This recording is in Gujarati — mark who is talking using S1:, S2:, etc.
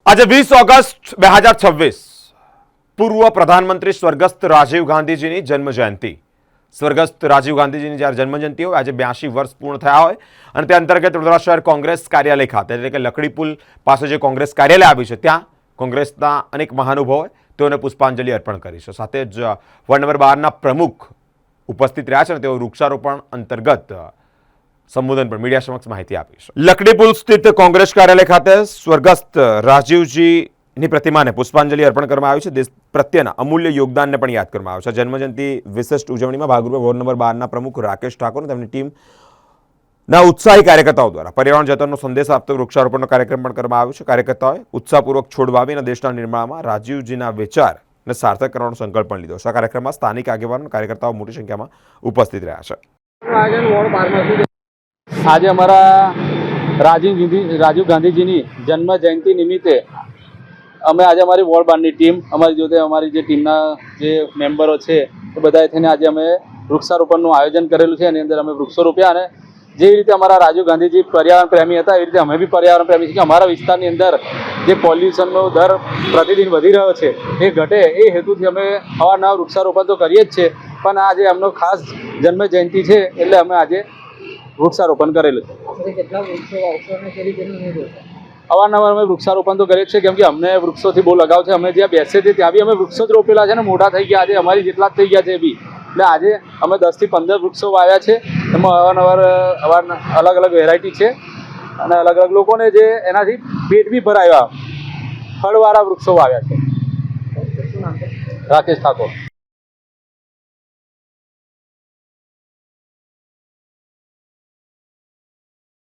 S1: આજે 20 ઓગસ્ટ 2026 પૂર્વ પ્રધાનમંત્રી સ્વર્ગસ્થ રાજીવ ગાંધીજીની જન્મ જયંતિ। સ્વર્ગસ્થ રાજીવ ગાંધીજીની જ્યારે જન્મ જયંતિ હોય, આજે 82 વર્ષ પૂર્ણ થયા હોય અને તે અંતર્ગત વડોદરા શહેર કોંગ્રેસ કાર્યાલય ખાતે એટલે કે લકડી પુલ પાસે જે કોંગ્રેસ કાર્યાલય આવ્યું છે ત્યાં કોંગ્રેસના અનેક મહાનુભાવોએ તેઓને પુષ્પાંજલિ અર્પણ કરી છે। સાથે જ વોર્ડ નંબર 12ના પ્રમુખ ઉપસ્થિત રહ્યા છે અને તેઓ વૃક્ષારોપણ અંતર્ગત સંબોધન પર મીડિયા સમક્ષ માહિતી આપી છે। લકડી પુલ સ્થિત કોંગ્રેસ કાર્યાલય ખાતે સ્વર્ગસ્થ રાજીવજીની પ્રતિમાને પુષ્પાંજલિ અર્પણ કરવામાં આવી છે। દેશ પ્રત્યેના અમૂલ્ય યોગદાનને પણ યાદ કરવામાં આવ્યું છે। જન્મજયંતિ વિશિષ્ટ ઉજવણીમાં ભાગરૂપે વોર્ડ નંબર 12ના પ્રમુખ રાકેશ ઠાકોર અને તેમની ટીમના ઉત્સાહી કાર્યકર્તાઓ દ્વારા પર્યાવરણ જતનનો સંદેશ આપતો વૃક્ષારોપણનો કાર્યક્રમ પણ કરવામાં આવ્યો છે। કાર્યકર્તાઓએ ઉત્સાહપૂર્વક છોડ વાવીને દેશના નિર્માણમાં રાજીવજીના વિચારને સાર્થક કરવાનો સંકલ્પ પણ લીધો છે। આ કાર્યક્રમમાં સ્થાનિક આગેવાનો અને કાર્યકર્તાઓ મોટી સંખ્યામાં ઉપસ્થિત રહ્યા છે।
S2: आज हमारा राजीव गांधी जी जन्म जयंती निमित्ते अमे आज अमारी वोर्ड 12 टीम अमारी जोते अमारी जे टीमना जे मेम्बरो छे ए बधाए थईने आज अमे वृक्षारोपणनुं आयोजन करेलुं छे। एनी अंदर अमे वृक्षो रोप्या अने जे रीते अमारा राजीव गांधी जी पर्यावरण प्रेमी हता ए रीते अमे बी पर्यावरण प्रेमी छीए। अमारा विस्तारनी अंदर जे पोल्यूशननो दर प्रतिदिन वधी रह्यो छे ए घटे ए हेतुथी अमे अवारनवार वृक्षारोपण तो करीए ज छे, पण आज एमनो खास जन्म जयंती छे એટલે અમે આજે वृक्षारोपण करेलू अवारनवार अमे वृक्षारोपण तो करीए छे केम के अमने वृक्षोथी बहु लगाव छे। अमे ज्यां बेसीए छीए त्यां बी अमे वृक्षो ज रोपेला छे ने मोटा थई गया। आज अमारी जेटला ज थई गया छे बी એટલે આજે અમે 10 થી 15 વૃક્ષો વાવ્યા છે। એમાં અવારનવાર અલગ અલગ વેરાયટી છે અને અલગ અલગ લોકોને જે એનાથી પેટ બી ભરાયા ફળવાળા વૃક્ષો વાવ્યા છે। રાકેશ ઠાકોર।